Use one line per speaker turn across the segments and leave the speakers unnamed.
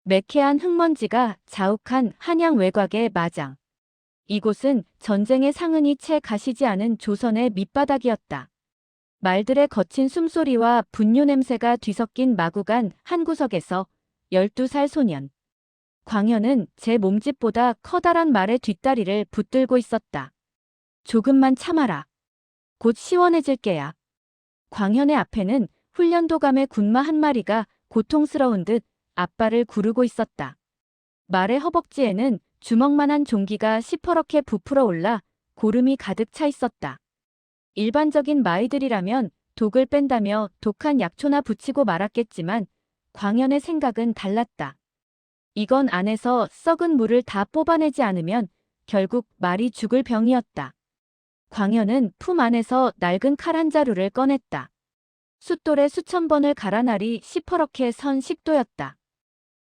매캐한 흙먼지가 자욱한 한양 외곽의 마장. 이곳은 전쟁의 상흔이 채 가시지 않은 조선의 밑바닥이었다. 말들의 거친 숨소리와 분뇨 냄새가 뒤섞인 마구간 한 구석에서 12살 소년 광현은 제 몸집보다 커다란 말의 뒷다리를 붙들고 있었다. 조금만 참아라. 곧 시원해질 게야. 광현의 앞에는 훈련도감의 군마 한 마리가 고통스러운 듯 앞발을 구르고 있었다. 말의 허벅지에는 주먹만한 종기가 시퍼렇게 부풀어 올라 고름이 가득 차 있었다. 일반적인 마이들이라면 독을 뺀다며 독한 약초나 붙이고 말았겠지만 광현의 생각은 달랐다. 이건 안에서 썩은 물을 다 뽑아내지 않으면 결국 말이 죽을 병이었다. 광현은 품 안에서 낡은 칼 한 자루를 꺼냈다. 숫돌에 수천 번을 갈아 날이 시퍼렇게 선 식도였다.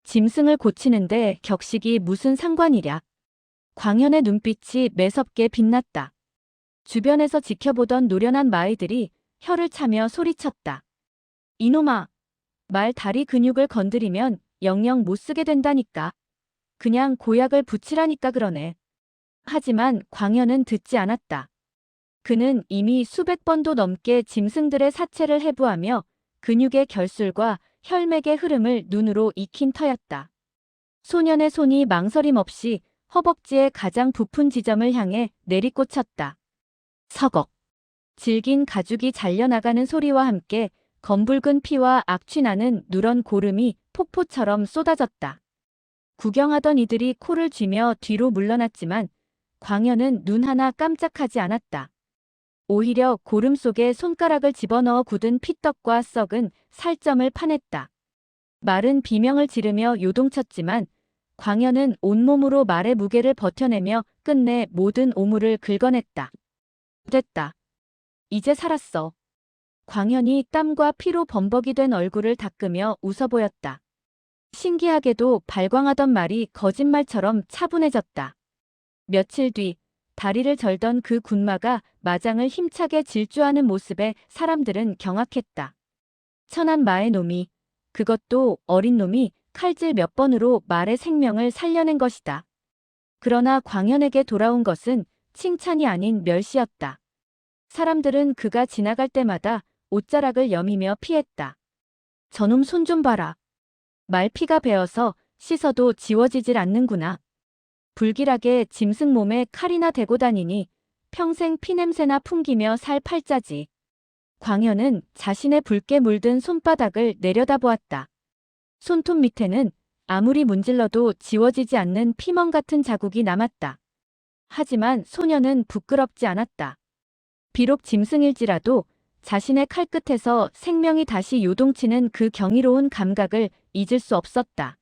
짐승을 고치는데 격식이 무슨 상관이랴. 광현의 눈빛이 매섭게 빛났다. 주변에서 지켜보던 노련한 마이들이 혀를 차며 소리쳤다. 이놈아, 말 다리 근육을 건드리면 영영 못 쓰게 된다니까. 그냥 고약을 붙이라니까 그러네. 하지만 광현은 듣지 않았다. 그는 이미 수백 번도 넘게 짐승들의 사체를 해부하며 근육의 결술과 혈맥의 흐름을 눈으로 익힌 터였다. 소년의 손이 망설임 없이 허벅지의 가장 부푼 지점을 향해 내리꽂혔다. 서걱. 질긴 가죽이 잘려나가는 소리와 함께 검붉은 피와 악취나는 누런 고름이 폭포처럼 쏟아졌다. 구경하던 이들이 코를 쥐며 뒤로 물러났지만 광현은 눈 하나 깜짝하지 않았다. 오히려 고름 속에 손가락을 집어넣어 굳은 피떡과 썩은 살점을 파냈다. 말은 비명을 지르며 요동쳤지만 광현은 온몸으로 말의 무게를 버텨내며 끝내 모든 오물을 긁어냈다. 됐다. 이제 살았어. 광현이 땀과 피로 범벅이 된 얼굴을 닦으며 웃어 보였다. 신기하게도 발광하던 말이 거짓말처럼 차분해졌다. 며칠 뒤 다리를 절던 그 군마가 마장을 힘차게 질주하는 모습에 사람들은 경악했다. 천한 마의 놈이, 그것도 어린 놈이 칼질 몇 번으로 말의 생명을 살려낸 것이다. 그러나 광현에게 돌아온 것은 칭찬이 아닌 멸시였다. 사람들은 그가 지나갈 때마다 옷자락을 여미며 피했다. 저놈 손 좀 봐라. 말피가 배어서 씻어도 지워지질 않는구나. 불길하게 짐승 몸에 칼이나 대고 다니니 평생 피냄새나 풍기며 살 팔자지. 광현은 자신의 붉게 물든 손바닥을 내려다보았다. 손톱 밑에는 아무리 문질러도 지워지지 않는 피멍 같은 자국이 남았다. 하지만 소녀는 부끄럽지 않았다. 비록 짐승일지라도 자신의 칼끝에서 생명이 다시 요동치는 그 경이로운 감각을 잊을 수 없었다.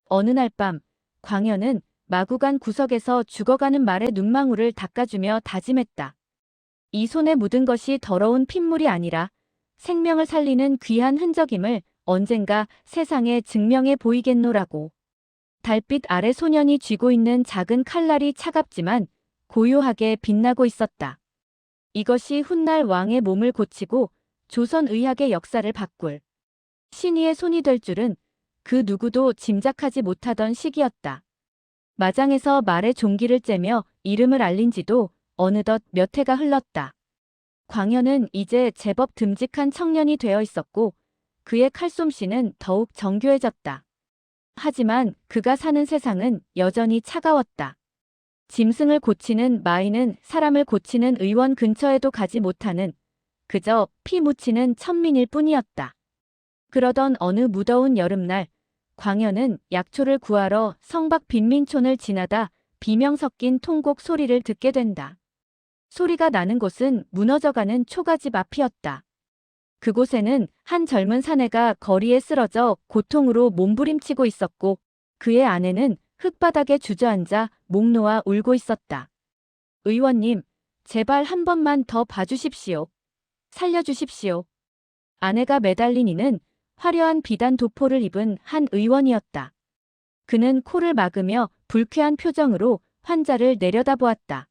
어느 날 밤 광현은 마구간 구석에서 죽어가는 말의 눈망울을 닦아주며 다짐했다. 이 손에 묻은 것이 더러운 핏물이 아니라 생명을 살리는 귀한 흔적임을 언젠가 세상에 증명해 보이겠노라고. 달빛 아래 소년이 쥐고 있는 작은 칼날이 차갑지만 고요하게 빛나고 있었다. 이것이 훗날 왕의 몸을 고치고 조선 의학의 역사를 바꿀 신의의 손이 될 줄은 그 누구도 짐작하지 못하던 시기였다. 마장에서 말의 종기를 째며 이름을 알린 지도 어느덧 몇 해가 흘렀다. 광현은 이제 제법 듬직한 청년이 되어 있었고 그의 칼솜씨는 더욱 정교해졌다. 하지만 그가 사는 세상은 여전히 차가웠다. 짐승을 고치는 마이는 사람을 고치는 의원 근처에도 가지 못하는 그저 피 묻히는 천민일 뿐이었다. 그러던 어느 무더운 여름날 광현은 약초를 구하러 성박 빈민촌을 지나다 비명 섞인 통곡 소리를 듣게 된다. 소리가 나는 곳은 무너져가는 초가집 앞이었다. 그곳에는 한 젊은 사내가 거리에 쓰러져 고통으로 몸부림치고 있었고 그의 아내는 흙바닥에 주저앉아 목 놓아 울고 있었다. 의원님, 제발 한 번만 더 봐주십시오. 살려주십시오. 아내가 매달린 이는 화려한 비단 도포를 입은 한 의원이었다. 그는 코를 막으며 불쾌한 표정으로 환자를 내려다보았다.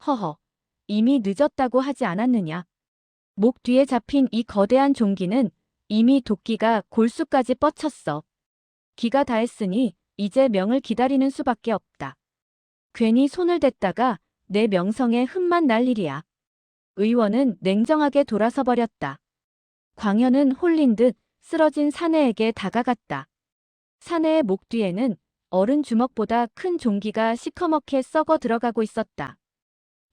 허허, 이미 늦었다고 하지 않았느냐. 목 뒤에 잡힌 이 거대한 종기는 이미 도끼가 골수까지 뻗쳤어. 기가 다했으니 이제 명을 기다리는 수밖에 없다. 괜히 손을 댔다가 내 명성에 흠만 날 일이야. 의원은 냉정하게 돌아서 버렸다. 광현은 홀린 듯 쓰러진 사내에게 다가갔다. 사내의 목 뒤에는 어른 주먹보다 큰 종기가 시커멓게 썩어 들어가고 있었다.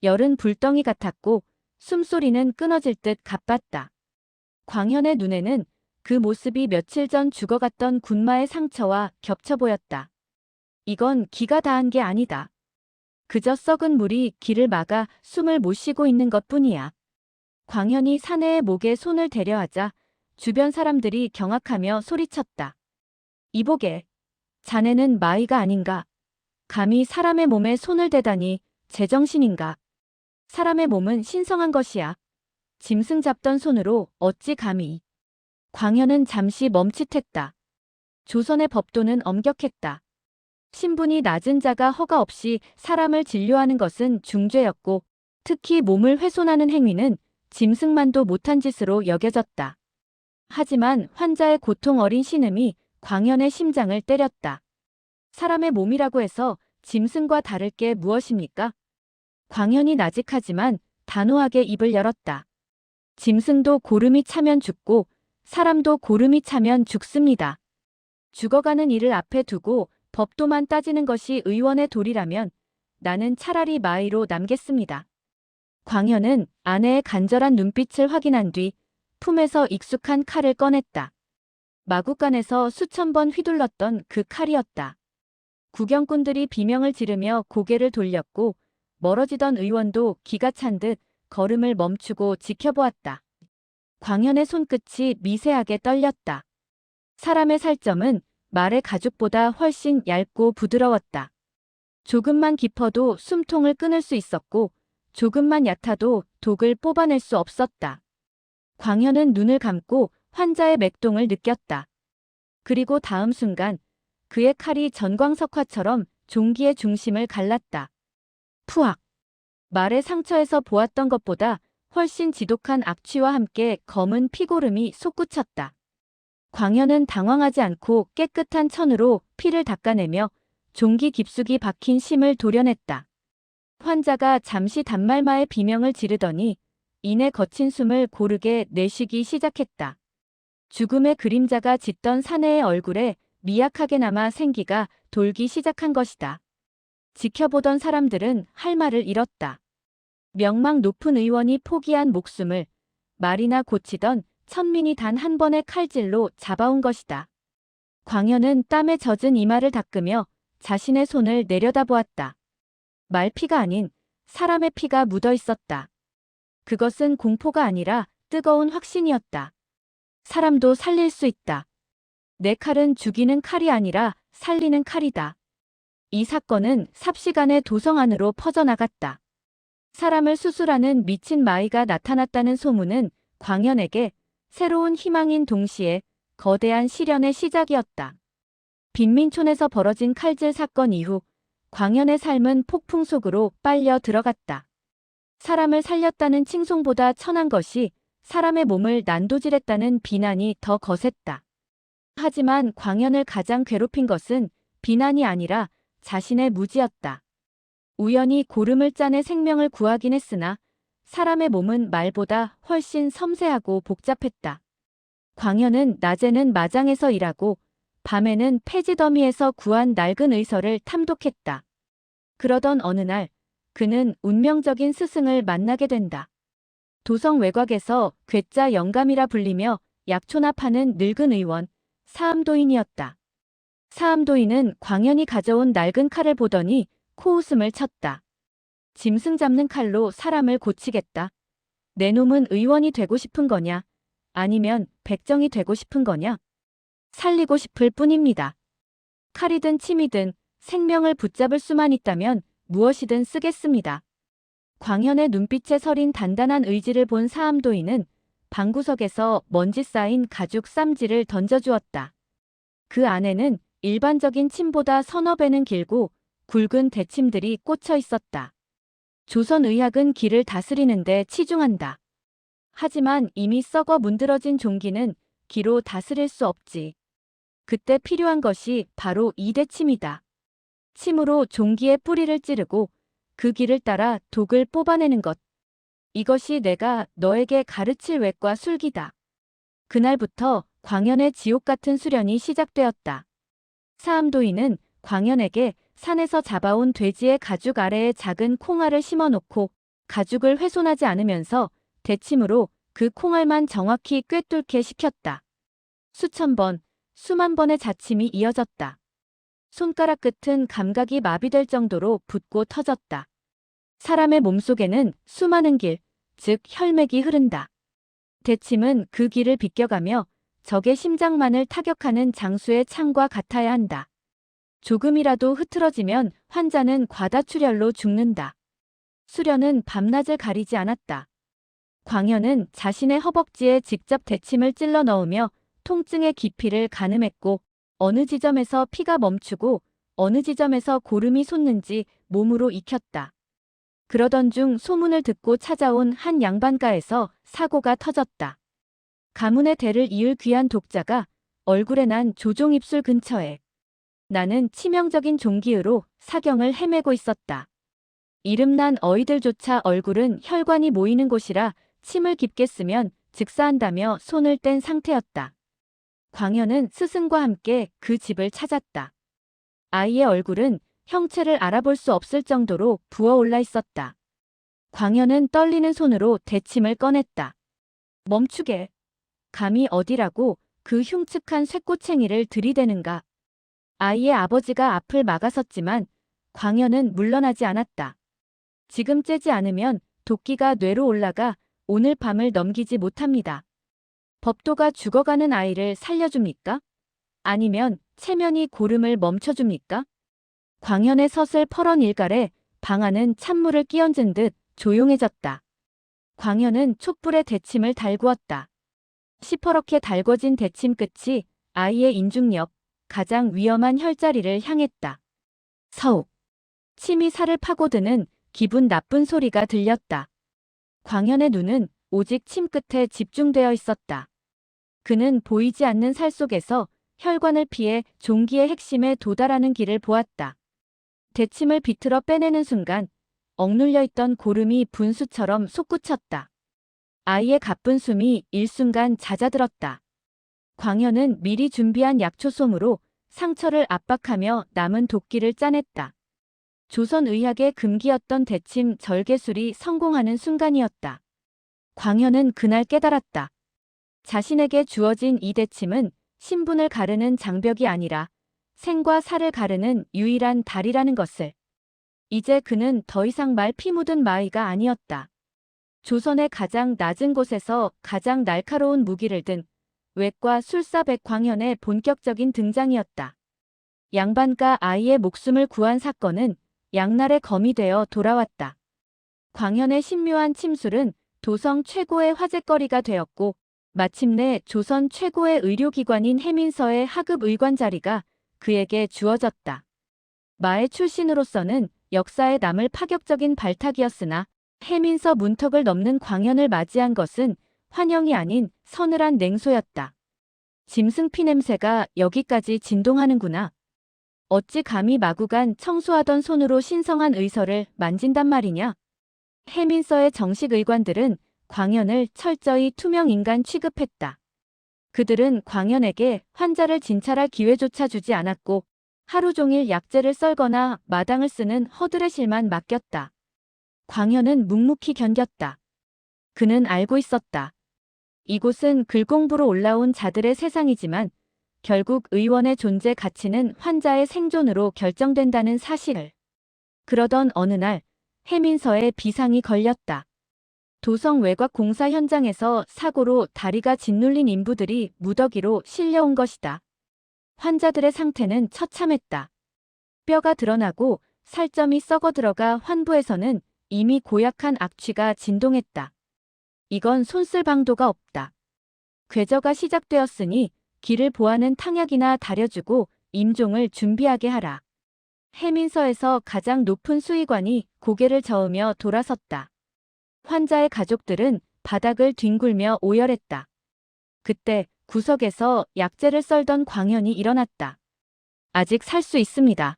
열은 불덩이 같았고 숨소리는 끊어질 듯 가빴다. 광현의 눈에는 그 모습이 며칠 전 죽어갔던 군마의 상처와 겹쳐 보였다. 이건 기가 다한 게 아니다. 그저 썩은 물이 길을 막아 숨을 못 쉬고 있는 것뿐이야. 광현이 사내의 목에 손을 대려 하자 주변 사람들이 경악하며 소리쳤다. 이보게, 자네는 마의가 아닌가? 감히 사람의 몸에 손을 대다니 제정신인가? 사람의 몸은 신성한 것이야. 짐승 잡던 손으로 어찌 감히. 광현은 잠시 멈칫했다. 조선의 법도는 엄격했다. 신분이 낮은 자가 허가 없이 사람을 진료하는 것은 중죄였고 특히 몸을 훼손하는 행위는 짐승만도 못한 짓으로 여겨졌다. 하지만 환자의 고통 어린 신음이 광현의 심장을 때렸다. 사람의 몸이라고 해서 짐승과 다를 게 무엇입니까? 광현이 나직하지만 단호하게 입을 열었다. 짐승도 고름이 차면 죽고 사람도 고름이 차면 죽습니다. 죽어가는 이를 앞에 두고 법도만 따지는 것이 의원의 도리라면 나는 차라리 마의로 남겠습니다. 광현은 아내의 간절한 눈빛을 확인한 뒤 품에서 익숙한 칼을 꺼냈다. 마구간에서 수천 번 휘둘렀던 그 칼이었다. 구경꾼들이 비명을 지르며 고개를 돌렸고 멀어지던 의원도 기가 찬 듯 걸음을 멈추고 지켜보았다. 광현의 손끝이 미세하게 떨렸다. 사람의 살점은 말의 가죽보다 훨씬 얇고 부드러웠다. 조금만 깊어도 숨통을 끊을 수 있었고 조금만 얕아도 독을 뽑아낼 수 없었다. 광현은 눈을 감고 환자의 맥동을 느꼈다. 그리고 다음 순간 그의 칼이 전광석화처럼 종기의 중심을 갈랐다. 푸악! 말의 상처에서 보았던 것보다 훨씬 지독한 악취와 함께 검은 피고름이 솟구쳤다. 광현은 당황하지 않고 깨끗한 천으로 피를 닦아내며 종기 깊숙이 박힌 심을 도려냈다. 환자가 잠시 단말마의 비명을 지르더니 이내 거친 숨을 고르게 내쉬기 시작했다. 죽음의 그림자가 짙던 사내의 얼굴에 미약하게나마 생기가 돌기 시작한 것이다. 지켜보던 사람들은 할 말을 잃었다. 명망 높은 의원이 포기한 목숨을 말이나 고치던 천민이 단 한 번의 칼질로 잡아온 것이다. 광현은 땀에 젖은 이마를 닦으며 자신의 손을 내려다보았다. 말피가 아닌 사람의 피가 묻어 있었다. 그것은 공포가 아니라 뜨거운 확신이었다. 사람도 살릴 수 있다. 내 칼은 죽이는 칼이 아니라 살리는 칼이다. 이 사건은 삽시간에 도성 안으로 퍼져나갔다. 사람을 수술하는 미친 마의가 나타났다는 소문은 광현에게 새로운 희망인 동시에 거대한 시련의 시작이었다. 빈민촌에서 벌어진 칼질 사건 이후 광현의 삶은 폭풍 속으로 빨려 들어갔다. 사람을 살렸다는 칭송보다 천한 것이 사람의 몸을 난도질했다는 비난이 더 거셌다. 하지만 광현을 가장 괴롭힌 것은 비난이 아니라 자신의 무지였다. 우연히 고름을 짜내 생명을 구하긴 했으나 사람의 몸은 말보다 훨씬 섬세하고 복잡했다. 광현은 낮에는 마장에서 일하고 밤에는 폐지 더미에서 구한 낡은 의서를 탐독했다. 그러던 어느 날 그는 운명적인 스승을 만나게 된다. 도성 외곽에서 괴짜 영감이라 불리며 약초나 파는 늙은 의원 사암도인이었다. 사암도인은 광현이 가져온 낡은 칼을 보더니 코웃음을 쳤다. 짐승 잡는 칼로 사람을 고치겠다. 내 놈은 의원이 되고 싶은 거냐? 아니면 백정이 되고 싶은 거냐? 살리고 싶을 뿐입니다. 칼이든 침이든 생명을 붙잡을 수만 있다면 무엇이든 쓰겠습니다. 광현의 눈빛에 서린 단단한 의지를 본 사암도인은 방구석에서 먼지 쌓인 가죽 쌈지를 던져주었다. 그 안에는 일반적인 침보다 서너 배는 길고 굵은 대침들이 꽂혀 있었다. 조선의학은 기를 다스리는데 치중한다. 하지만 이미 썩어 문드러진 종기는 기로 다스릴 수 없지. 그때 필요한 것이 바로 이대침이다. 침으로 종기의 뿌리를 찌르고 그 길을 따라 독을 뽑아내는 것. 이것이 내가 너에게 가르칠 외과 술기다. 그날부터 광현의 지옥 같은 수련이 시작되었다. 사암도인은 광현에게 산에서 잡아온 돼지의 가죽 아래에 작은 콩알을 심어놓고 가죽을 훼손하지 않으면서 대침으로 그 콩알만 정확히 꿰뚫게 시켰다. 수천 번, 수만 번의 자침이 이어졌다. 손가락 끝은 감각이 마비될 정도로 붓고 터졌다. 사람의 몸속에는 수많은 길, 즉 혈맥이 흐른다. 대침은 그 길을 비껴가며 적의 심장만을 타격하는 장수의 창과 같아야 한다. 조금이라도 흐트러지면 환자는 과다출혈로 죽는다. 수련은 밤낮을 가리지 않았다. 광현은 자신의 허벅지에 직접 대침을 찔러 넣으며 통증의 깊이를 가늠했고 어느 지점에서 피가 멈추고 어느 지점에서 고름이 솟는지 몸으로 익혔다. 그러던 중 소문을 듣고 찾아온 한 양반가에서 사고가 터졌다. 가문의 대를 이을 귀한 독자가 얼굴에 난 조종 입술 근처에 나는 치명적인 종기으로 사경을 헤매고 있었다. 이름난 어이들조차 얼굴은 혈관이 모이는 곳이라 침을 깊게 쓰면 즉사한다며 손을 뗀 상태였다. 광현은 스승과 함께 그 집을 찾았다. 아이의 얼굴은 형체를 알아볼 수 없을 정도로 부어올라 있었다. 광현은 떨리는 손으로 대침을 꺼냈다. 멈추게. 감히 어디라고 그 흉측한 쇠꼬챙이를 들이대는가. 아이의 아버지가 앞을 막아섰지만 광현은 물러나지 않았다. 지금 째지 않으면 도끼가 뇌로 올라가 오늘 밤을 넘기지 못합니다. 법도가 죽어가는 아이를 살려줍니까? 아니면 체면이 고름을 멈춰줍니까? 광현의 서슬 퍼런 일갈에 방 안은 찬물을 끼얹은 듯 조용해졌다. 광현은 촛불에 대침을 달구었다. 시퍼렇게 달궈진 대침 끝이 아이의 인중옆, 가장 위험한 혈자리를 향했다. 서욱. 침이 살을 파고드는 기분 나쁜 소리가 들렸다. 광현의 눈은 오직 침 끝에 집중되어 있었다. 그는 보이지 않는 살 속에서 혈관을 피해 종기의 핵심에 도달하는 길을 보았다. 대침을 비틀어 빼내는 순간 억눌려 있던 고름이 분수처럼 솟구쳤다. 아이의 가쁜 숨이 일순간 잦아들었다. 광현은 미리 준비한 약초솜으로 상처를 압박하며 남은 도끼를 짜냈다. 조선의학의 금기였던 대침 절개술이 성공하는 순간이었다. 광현은 그날 깨달았다. 자신에게 주어진 이 대침은 신분을 가르는 장벽이 아니라 생과 사를 가르는 유일한 달이라는 것을. 이제 그는 더 이상 말 피 묻은 마이가 아니었다. 조선의 가장 낮은 곳에서 가장 날카로운 무기를 든 외과 술사 백광현의 본격적인 등장이었다. 양반가 아이의 목숨을 구한 사건은 양날의 검이 되어 돌아왔다. 광현의 신묘한 침술은 도성 최고의 화제거리가 되었고 마침내 조선 최고의 의료기관인 해민서의 하급 의관 자리가 그에게 주어졌다. 마의 출신으로서는 역사에 남을 파격적인 발탁이었으나 해민서 문턱을 넘는 광현을 맞이한 것은 환영이 아닌 서늘한 냉소였다. 짐승 피 냄새가 여기까지 진동하는구나. 어찌 감히 마구간 청소하던 손으로 신성한 의서를 만진단 말이냐. 해민서의 정식 의관들은 광현을 철저히 투명 인간 취급했다. 그들은 광현에게 환자를 진찰할 기회조차 주지 않았고 하루 종일 약재를 썰거나 마당을 쓰는 허드렛일만 맡겼다. 광현은 묵묵히 견뎠다. 그는 알고 있었다. 이곳은 글공부로 올라온 자들의 세상이지만 결국 의원의 존재 가치는 환자의 생존으로 결정된다는 사실을. 그러던 어느 날 해민서에 비상이 걸렸다. 도성 외곽 공사 현장에서 사고로 다리가 짓눌린 인부들이 무더기로 실려온 것이다. 환자들의 상태는 처참했다. 뼈가 드러나고 살점이 썩어 들어가 환부에서는 이미 고약한 악취가 진동했다. 이건 손쓸 방도가 없다. 궤저가 시작되었으니 길을 보하는 탕약이나 다려주고 임종을 준비하게 하라. 해민서에서 가장 높은 수의관이 고개를 저으며 돌아섰다. 환자의 가족들은 바닥을 뒹굴며 오열했다. 그때 구석에서 약재를 썰던 광현이 일어났다. 아직 살 수 있습니다.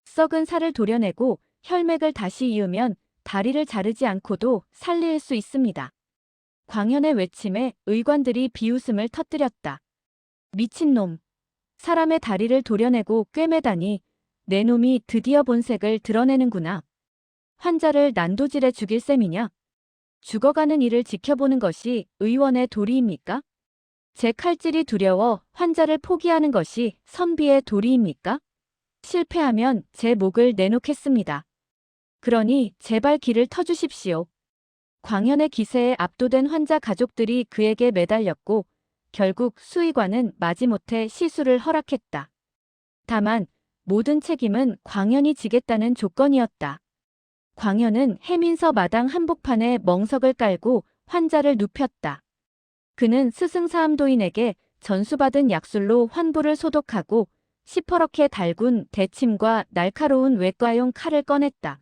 썩은 살을 도려내고 혈맥을 다시 이으면 다리를 자르지 않고도 살릴 수 있습니다. 광현의 외침에 의관들이 비웃음을 터뜨렸다. 미친놈. 사람의 다리를 도려내고 꿰매다니 내 놈이 드디어 본색을 드러내는구나. 환자를 난도질해 죽일 셈이냐? 죽어가는 이를 지켜보는 것이 의원의 도리입니까? 제 칼질이 두려워 환자를 포기하는 것이 선비의 도리입니까? 실패하면 제 목을 내놓겠습니다. 그러니 제발 길을 터주십시오. 광현의 기세에 압도된 환자 가족들이 그에게 매달렸고 결국 수의관은 마지못해 시술을 허락했다. 다만 모든 책임은 광현이 지겠다는 조건이었다. 광현은 해민서 마당 한복판에 멍석을 깔고 환자를 눕혔다. 그는 스승사암도인에게 전수받은 약술로 환부를 소독하고 시퍼렇게 달군 대침과 날카로운 외과용 칼을 꺼냈다.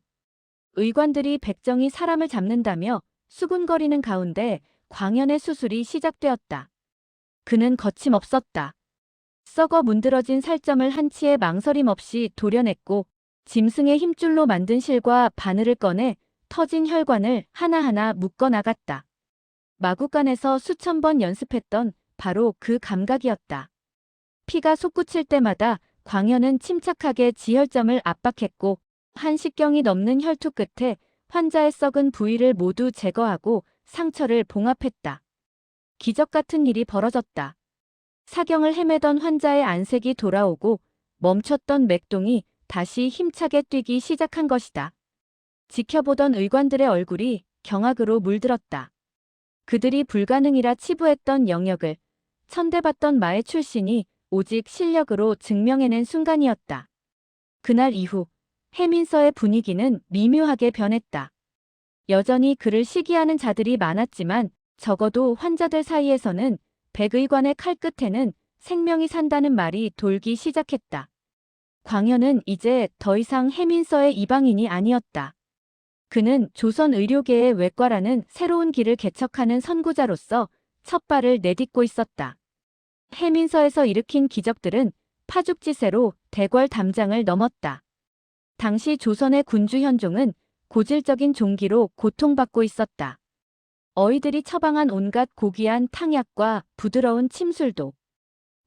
의관들이 백정이 사람을 잡는다며 수군거리는 가운데 광현의 수술이 시작되었다. 그는 거침없었다. 썩어 문드러진 살점을 한치의 망설임 없이 도려냈고 짐승의 힘줄로 만든 실과 바늘을 꺼내 터진 혈관을 하나하나 묶어나갔다. 마구간에서 수천 번 연습했던 바로 그 감각이었다. 피가 솟구칠 때마다 광현은 침착하게 지혈점을 압박했고 한식경이 넘는 혈투 끝에 환자의 썩은 부위를 모두 제거하고 상처를 봉합했다. 기적 같은 일이 벌어졌다. 사경을 헤매던 환자의 안색이 돌아오고 멈췄던 맥동이 다시 힘차게 뛰기 시작한 것이다. 지켜보던 의관들의 얼굴이 경악으로 물들었다. 그들이 불가능이라 치부했던 영역을 천대받던 마의 출신이 오직 실력으로 증명해낸 순간이었다. 그날 이후 해민서의 분위기는 미묘하게 변했다. 여전히 그를 시기하는 자들이 많았지만 적어도 환자들 사이에서는 백의관의 칼끝에는 생명이 산다는 말이 돌기 시작했다. 광현은 이제 더 이상 해민서의 이방인이 아니었다. 그는 조선 의료계의 외과라는 새로운 길을 개척하는 선구자로서 첫 발을 내딛고 있었다. 해민서에서 일으킨 기적들은 파죽지세로 대궐 담장을 넘었다. 당시 조선의 군주 현종은 고질적인 종기로 고통받고 있었다. 어이들이 처방한 온갖 고귀한 탕약과 부드러운 침술도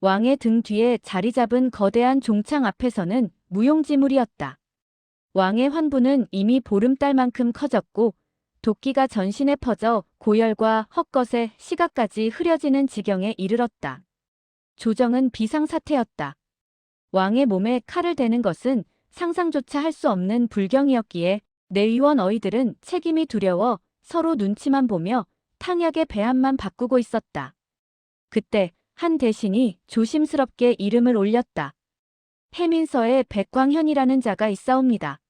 왕의 등 뒤에 자리 잡은 거대한 종창 앞에서는 무용지물이었다. 왕의 환부는 이미 보름달만큼 커졌고 도끼가 전신에 퍼져 고열과 헛것에 시각까지 흐려지는 지경에 이르렀다. 조정은 비상사태였다. 왕의 몸에 칼을 대는 것은 상상조차 할 수 없는 불경이었기에 내의원 어이들은 책임이 두려워 서로 눈치만 보며 탕약의 배합만 바꾸고 있었다. 그때 한 대신이 조심스럽게 이름을 올렸다. 해민서에 백광현이라는 자가 있사옵니다.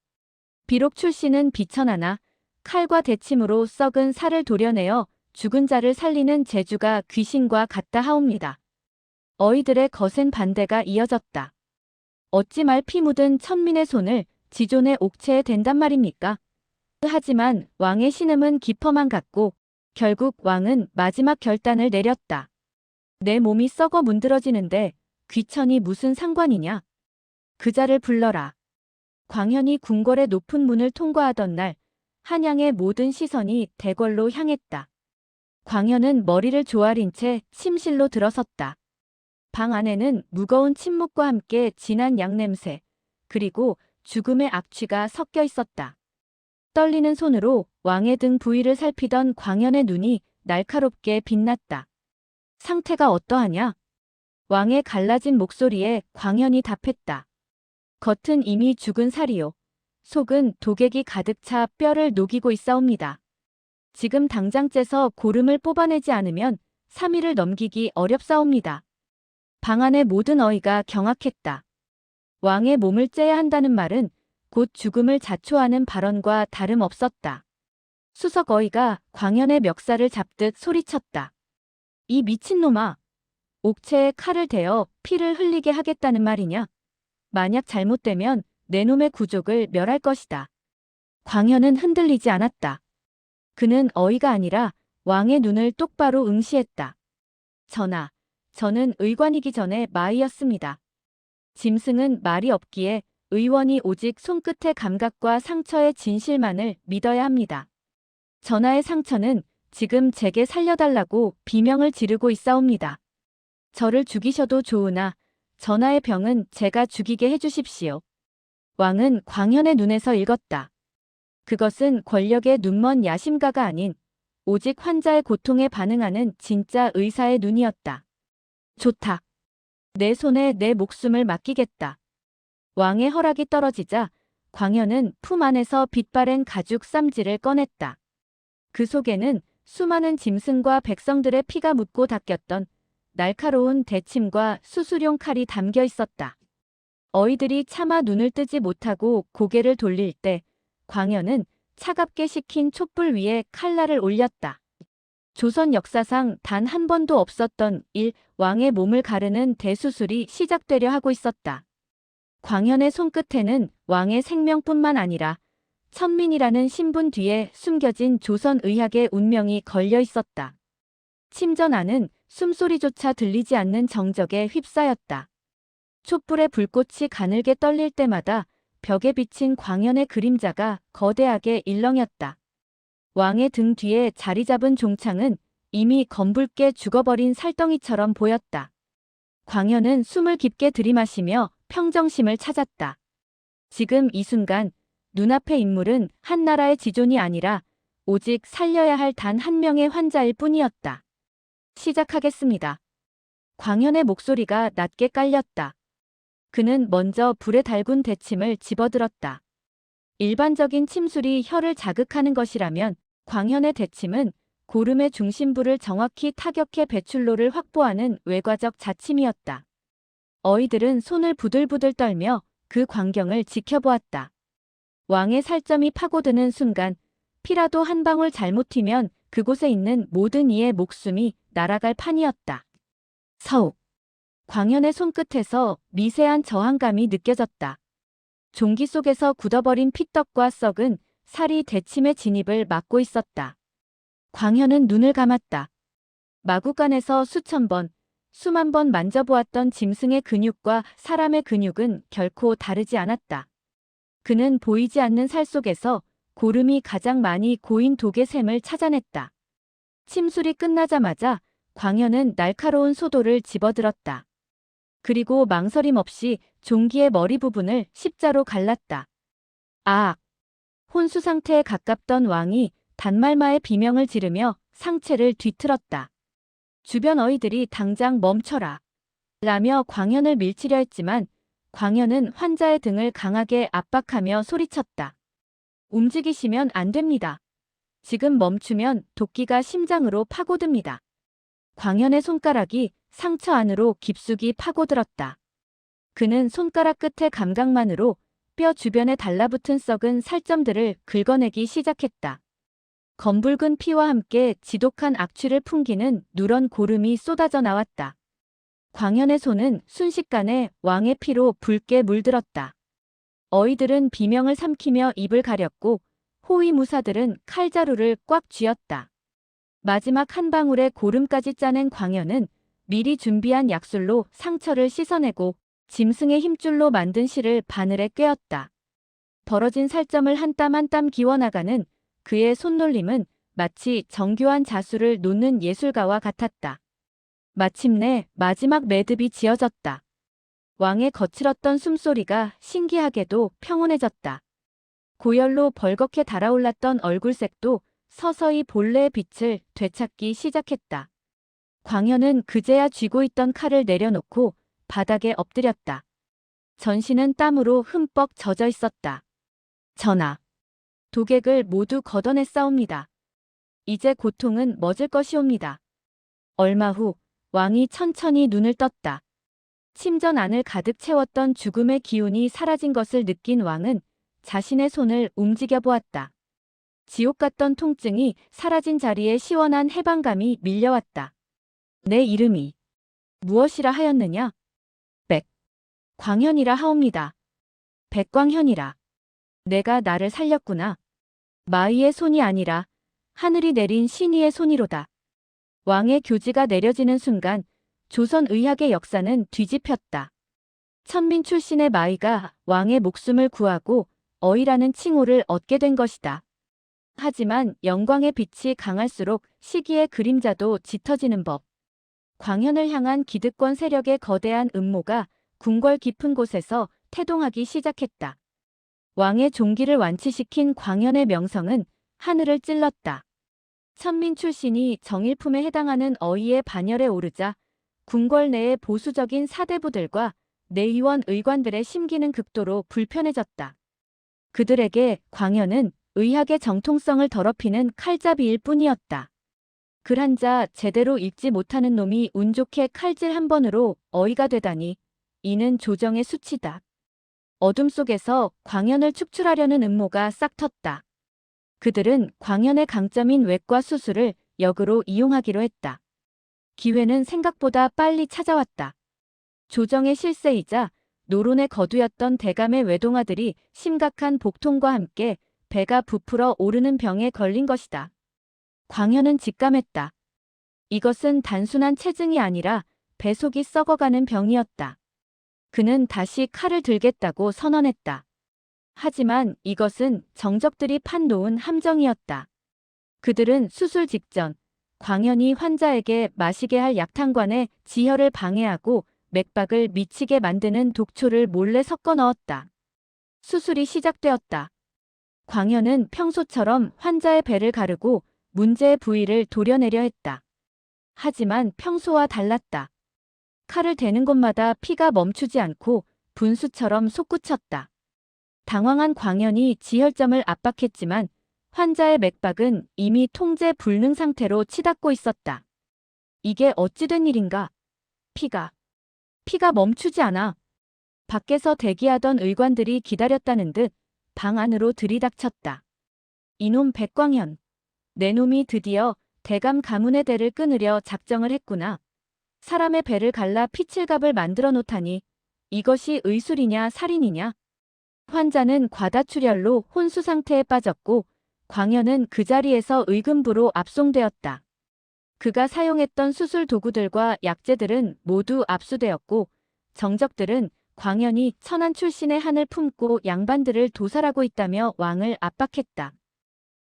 비록 출신은 비천하나 칼과 대침으로 썩은 살을 도려내어 죽은 자를 살리는 재주가 귀신과 같다 하옵니다. 어이들의 거센 반대가 이어졌다. 어찌 말 피 묻은 천민의 손을 지존의 옥체에 댄단 말입니까? 하지만 왕의 신음은 깊어만 갔고 결국 왕은 마지막 결단을 내렸다. 내 몸이 썩어 문드러지는데 귀천이 무슨 상관이냐? 그 자를 불러라. 광현이 궁궐의 높은 문을 통과하던 날 한양의 모든 시선이 대궐로 향했다. 광현은 머리를 조아린 채 침실로 들어섰다. 방 안에는 무거운 침묵과 함께 진한 양냄새, 그리고 죽음의 악취가 섞여 있었다. 떨리는 손으로 왕의 등 부위를 살피던 광현의 눈이 날카롭게 빛났다. 상태가 어떠하냐? 왕의 갈라진 목소리에 광현이 답했다. 겉은 이미 죽은 살이요. 속은 독액이 가득 차 뼈를 녹이고 있사옵니다. 지금 당장 째서 고름을 뽑아내지 않으면 3일을 넘기기 어렵사옵니다. 방 안의 모든 어이가 경악했다. 왕의 몸을 째야 한다는 말은 곧 죽음을 자초하는 발언과 다름없었다. 수석 어이가 광현의 멱살을 잡듯 소리쳤다. 이 미친놈아! 옥체에 칼을 대어 피를 흘리게 하겠다는 말이냐? 만약 잘못되면 내 놈의 구족을 멸할 것이다. 광현은 흔들리지 않았다. 그는 어이가 아니라 왕의 눈을 똑바로 응시했다. 전하, 저는 의관이기 전에 마이였습니다. 짐승은 말이 없기에 의원이 오직 손끝의 감각과 상처의 진실만을 믿어야 합니다. 전하의 상처는 지금 제게 살려달라고 비명을 지르고 있사옵니다. 저를 죽이셔도 좋으나 전하의 병은 제가 죽이게 해주십시오. 왕은 광현의 눈에서 읽었다. 그것은 권력의 눈먼 야심가가 아닌 오직 환자의 고통에 반응하는 진짜 의사의 눈이었다. 좋다. 내 손에 내 목숨을 맡기겠다. 왕의 허락이 떨어지자 광현은 품 안에서 빛바랜 가죽 쌈지를 꺼냈다. 그 속에는 수많은 짐승과 백성들의 피가 묻고 닦였던 날카로운 대침과 수술용 칼이 담겨 있었다. 어이들이 차마 눈을 뜨지 못하고 고개를 돌릴 때 광현은 차갑게 식힌 촛불 위에 칼날을 올렸다. 조선 역사상 단 한 번도 없었던 왕의 몸을 가르는 대수술이 시작되려 하고 있었다. 광현의 손끝에는 왕의 생명뿐만 아니라 천민이라는 신분 뒤에 숨겨진 조선 의학의 운명이 걸려 있었다. 침전 안은 숨소리조차 들리지 않는 정적에 휩싸였다. 촛불의 불꽃이 가늘게 떨릴 때마다 벽에 비친 광현의 그림자가 거대하게 일렁였다. 왕의 등 뒤에 자리 잡은 종창은 이미 검붉게 죽어버린 살덩이처럼 보였다. 광현은 숨을 깊게 들이마시며 평정심을 찾았다. 지금 이 순간 눈앞의 인물은 한 나라의 지존이 아니라 오직 살려야 할 단 한 명의 환자일 뿐이었다. 시작하겠습니다. 광현의 목소리가 낮게 깔렸다. 그는 먼저 불에 달군 대침을 집어들었다. 일반적인 침술이 혀를 자극하는 것이라면 광현의 대침은 고름의 중심부를 정확히 타격해 배출로를 확보하는 외과적 자침이었다. 어이들은 손을 부들부들 떨며 그 광경을 지켜보았다. 왕의 살점이 파고드는 순간 피라도 한 방울 잘못 튀면 그곳에 있는 모든 이의 목숨이 날아갈 판이었다. 서욱. 광현의 손끝에서 미세한 저항감이 느껴졌다. 종기 속에서 굳어버린 피떡과 썩은 살이 대침의 진입을 막고 있었다. 광현은 눈을 감았다. 마구간에서 수천 번, 수만 번 만져보았던 짐승의 근육과 사람의 근육은 결코 다르지 않았다. 그는 보이지 않는 살 속에서 고름이 가장 많이 고인 독의 샘을 찾아냈다. 침술이 끝나자마자 광현은 날카로운 소도를 집어들었다. 그리고 망설임 없이 종기의 머리 부분을 십자로 갈랐다. 아! 혼수 상태에 가깝던 왕이 단말마의 비명을 지르며 상체를 뒤틀었다. 주변 어이들이 당장 멈춰라 라며 광현을 밀치려 했지만 광현은 환자의 등을 강하게 압박하며 소리쳤다. 움직이시면 안 됩니다. 지금 멈추면 도끼가 심장으로 파고듭니다. 광현의 손가락이 상처 안으로 깊숙이 파고들었다. 그는 손가락 끝의 감각만으로 뼈 주변에 달라붙은 썩은 살점들을 긁어내기 시작했다. 검붉은 피와 함께 지독한 악취를 풍기는 누런 고름이 쏟아져 나왔다. 광현의 손은 순식간에 왕의 피로 붉게 물들었다. 어이들은 비명을 삼키며 입을 가렸고 호위무사들은 칼자루를 꽉 쥐었다. 마지막 한 방울의 고름까지 짜낸 광현은 미리 준비한 약술로 상처를 씻어내고 짐승의 힘줄로 만든 실을 바늘에 꿰었다. 벌어진 살점을 한 땀 한 땀 기워나가는 그의 손놀림은 마치 정교한 자수를 놓는 예술가와 같았다. 마침내 마지막 매듭이 지어졌다. 왕의 거칠었던 숨소리가 신기하게도 평온해졌다. 고열로 벌겋게 달아올랐던 얼굴색도 서서히 본래의 빛을 되찾기 시작했다. 광현은 그제야 쥐고 있던 칼을 내려놓고 바닥에 엎드렸다. 전신은 땀으로 흠뻑 젖어 있었다. 전하, 독액을 모두 걷어냈사옵니다. 이제 고통은 멎을 것이옵니다. 얼마 후 왕이 천천히 눈을 떴다. 침전 안을 가득 채웠던 죽음의 기운이 사라진 것을 느낀 왕은 자신의 손을 움직여 보았다. 지옥 같던 통증이 사라진 자리에 시원한 해방감이 밀려왔다. 내 이름이 무엇이라 하였느냐? 광현이라 하옵니다. 백광현이라. 내가 나를 살렸구나. 마의의 손이 아니라 하늘이 내린 신의의 손이로다. 왕의 교지가 내려지는 순간 조선 의학의 역사는 뒤집혔다. 천민 출신의 마이가 왕의 목숨을 구하고 어이라는 칭호를 얻게 된 것이다. 하지만 영광의 빛이 강할수록 시기의 그림자도 짙어지는 법. 광현을 향한 기득권 세력의 거대한 음모가 궁궐 깊은 곳에서 태동하기 시작했다. 왕의 종기를 완치시킨 광현의 명성은 하늘을 찔렀다. 천민 출신이 정일품에 해당하는 어이의 반열에 오르자 궁궐 내의 보수적인 사대부들과 내의원 의관들의 심기는 극도로 불편해졌다. 그들에게 광현은 의학의 정통성을 더럽히는 칼잡이일 뿐이었다. 글 한자 제대로 읽지 못하는 놈이 운 좋게 칼질 한 번으로 어이가 되다니 이는 조정의 수치다. 어둠 속에서 광현을 축출하려는 음모가 싹 텄다. 그들은 광현의 강점인 외과 수술을 역으로 이용하기로 했다. 기회는 생각보다 빨리 찾아왔다. 조정의 실세이자 노론의 거두였던 대감의 외동아들이 심각한 복통과 함께 배가 부풀어 오르는 병에 걸린 것이다. 광현은 직감했다. 이것은 단순한 체증이 아니라 배속이 썩어가는 병이었다. 그는 다시 칼을 들겠다고 선언했다. 하지만 이것은 정적들이 판놓은 함정이었다. 그들은 수술 직전 광현이 환자에게 마시게 할 약탕관에 지혈을 방해하고 맥박을 미치게 만드는 독초를 몰래 섞어 넣었다. 수술이 시작되었다. 광현은 평소처럼 환자의 배를 가르고 문제의 부위를 도려내려 했다. 하지만 평소와 달랐다. 칼을 대는 곳마다 피가 멈추지 않고 분수처럼 솟구쳤다. 당황한 광현이 지혈점을 압박했지만 환자의 맥박은 이미 통제 불능 상태로 치닫고 있었다. 이게 어찌 된 일인가? 피가 멈추지 않아. 밖에서 대기하던 의관들이 기다렸다는 듯 방 안으로 들이닥쳤다. 이놈 백광현. 내 놈이 드디어 대감 가문의 대를 끊으려 작정을 했구나. 사람의 배를 갈라 피칠갑을 만들어 놓다니 이것이 의술이냐 살인이냐. 환자는 과다출혈로 혼수 상태에 빠졌고 광현은 그 자리에서 의금부로 압송되었다. 그가 사용했던 수술 도구들과 약재들은 모두 압수되었고 정적들은 광현이 천안 출신의 한을 품고 양반들을 도살하고 있다며 왕을 압박했다.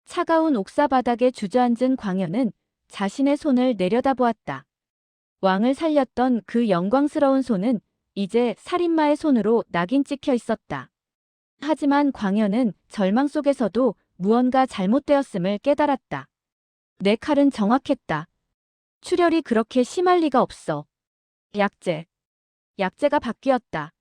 차가운 옥사 바닥에 주저앉은 광현은 자신의 손을 내려다보았다. 왕을 살렸던 그 영광스러운 손은 이제 살인마의 손으로 낙인 찍혀 있었다. 하지만 광현은 절망 속에서도 무언가 잘못되었음을 깨달았다. 내 칼은 정확했다. 출혈이 그렇게 심할 리가 없어. 약재가 바뀌었다.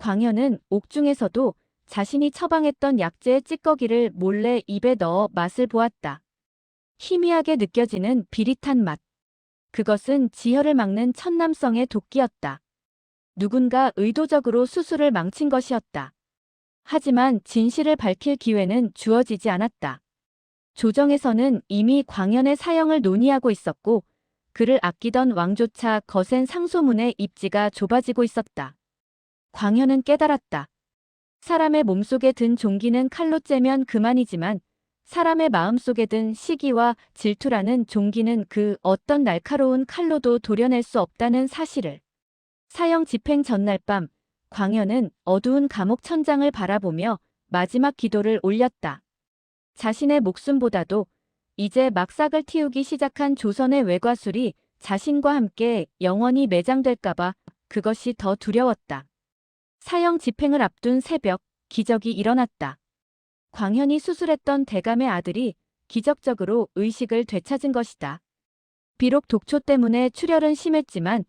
광현은 옥중에서도 자신이 처방했던 약재의 찌꺼기를 몰래 입에 넣어 맛을 보았다. 희미하게 느껴지는 비릿한 맛. 그것은 지혈을 막는 천남성의 도끼였다. 누군가 의도적으로 수술을 망친 것이었다. 하지만 진실을 밝힐 기회는 주어지지 않았다. 조정에서는 이미 광현의 사형을 논의하고 있었고 그를 아끼던 왕조차 거센 상소문의 입지가 좁아지고 있었다. 광현은 깨달았다. 사람의 몸속에 든 종기는 칼로 째면 그만이지만 사람의 마음속에 든 시기와 질투라는 종기는 그 어떤 날카로운 칼로도 도려낼 수 없다는 사실을. 사형 집행 전날 밤 광현은 어두운 감옥 천장을 바라보며 마지막 기도를 올렸다. 자신의 목숨보다도 이제 막삭을 틔우기 시작한 조선의 외과술이 자신과 함께 영원히 매장될까봐 그것이 더 두려웠다. 사형 집행을 앞둔 새벽, 기적이 일어났다. 광현이 수술했던 대감의 아들이 기적적으로 의식을 되찾은 것이다. 비록 독초 때문에 출혈은 심했지만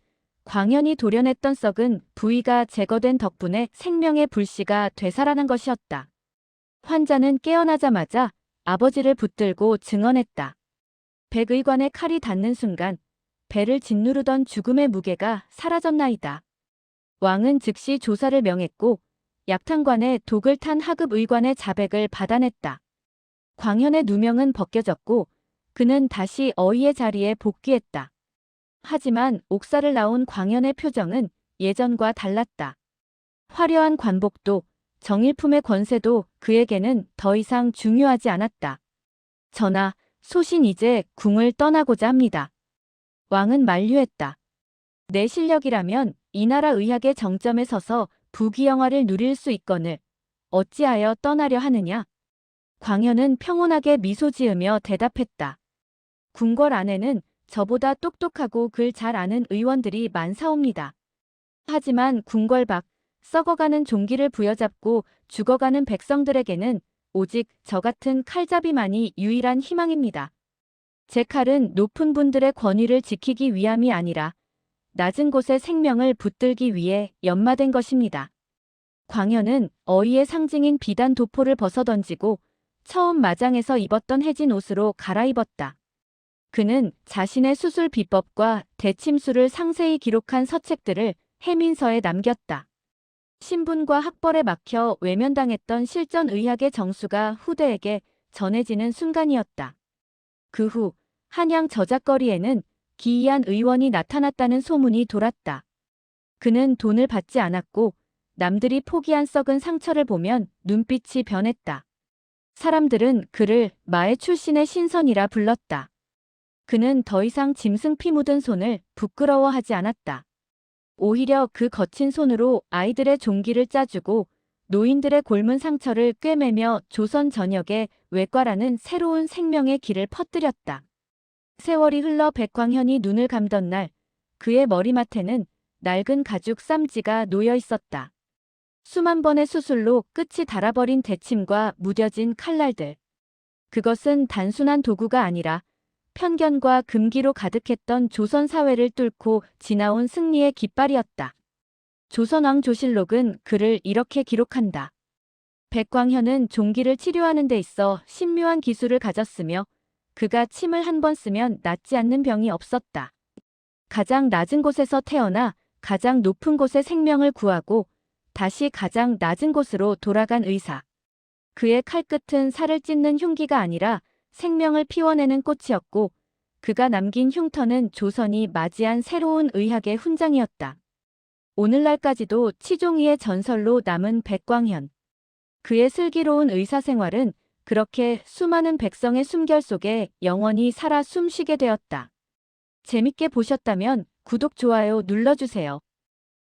광현이 도려냈던 썩은 부위가 제거된 덕분에 생명의 불씨가 되살아난 것이었다. 환자는 깨어나자마자 아버지를 붙들고 증언했다. 백의관의 칼이 닿는 순간 배를 짓누르던 죽음의 무게가 사라졌나이다. 왕은 즉시 조사를 명했고 약탕관에 독을 탄 하급 의관의 자백을 받아냈다. 광현의 누명은 벗겨졌고 그는 다시 어이의 자리에 복귀했다. 하지만 옥사를 나온 광현의 표정은 예전과 달랐다. 화려한 관복도 정일품의 권세도 그에게는 더 이상 중요하지 않았다. 전하, 소신 이제 궁을 떠나고자 합니다. 왕은 만류했다. 내 실력이라면 이 나라 의학의 정점에 서서 부귀영화를 누릴 수 있거늘 어찌하여 떠나려 하느냐? 광현은 평온하게 미소 지으며 대답했다. 궁궐 안에는 저보다 똑똑하고 글 잘 아는 의원들이 많사옵니다. 하지만 궁궐 밖 썩어가는 종기를 부여잡고 죽어가는 백성들에게는 오직 저 같은 칼잡이만이 유일한 희망입니다. 제 칼은 높은 분들의 권위를 지키기 위함이 아니라 낮은 곳의 생명을 붙들기 위해 연마된 것입니다. 광현은 어이의 상징인 비단 도포를 벗어던지고 처음 마장에서 입었던 해진 옷으로 갈아입었다. 그는 자신의 수술 비법과 대침술을 상세히 기록한 서책들을 해민서에 남겼다. 신분과 학벌에 막혀 외면당했던 실전 의학의 정수가 후대에게 전해지는 순간이었다. 그 후 한양 저작거리에는 기이한 의원이 나타났다는 소문이 돌았다. 그는 돈을 받지 않았고 남들이 포기한 썩은 상처를 보면 눈빛이 변했다. 사람들은 그를 마의 출신의 신선이라 불렀다. 그는 더 이상 짐승 피 묻은 손을 부끄러워하지 않았다. 오히려 그 거친 손으로 아이들의 종기를 짜주고 노인들의 곪은 상처를 꿰매며 조선 전역에 외과라는 새로운 생명의 길을 퍼뜨렸다. 세월이 흘러 백광현이 눈을 감던 날 그의 머리맡에는 낡은 가죽 쌈지가 놓여 있었다. 수만 번의 수술로 끝이 닳아버린 대침과 무뎌진 칼날들. 그것은 단순한 도구가 아니라 편견과 금기로 가득했던 조선 사회를 뚫고 지나온 승리의 깃발이었다. 조선왕 조실록은 그를 이렇게 기록한다. 백광현은 종기를 치료하는 데 있어 신묘한 기술을 가졌으며 그가 침을 한 번 쓰면 낫지 않는 병이 없었다. 가장 낮은 곳에서 태어나 가장 높은 곳의 생명을 구하고 다시 가장 낮은 곳으로 돌아간 의사. 그의 칼끝은 살을 찢는 흉기가 아니라 생명을 피워내는 꽃이었고 그가 남긴 흉터는 조선이 맞이한 새로운 의학의 훈장이었다. 오늘날까지도 치종이의 전설로 남은 백광현. 그의 슬기로운 의사생활은 그렇게 수많은 백성의 숨결 속에 영원히 살아 숨쉬게 되었다. 재밌게 보셨다면 구독, 좋아요 눌러주세요.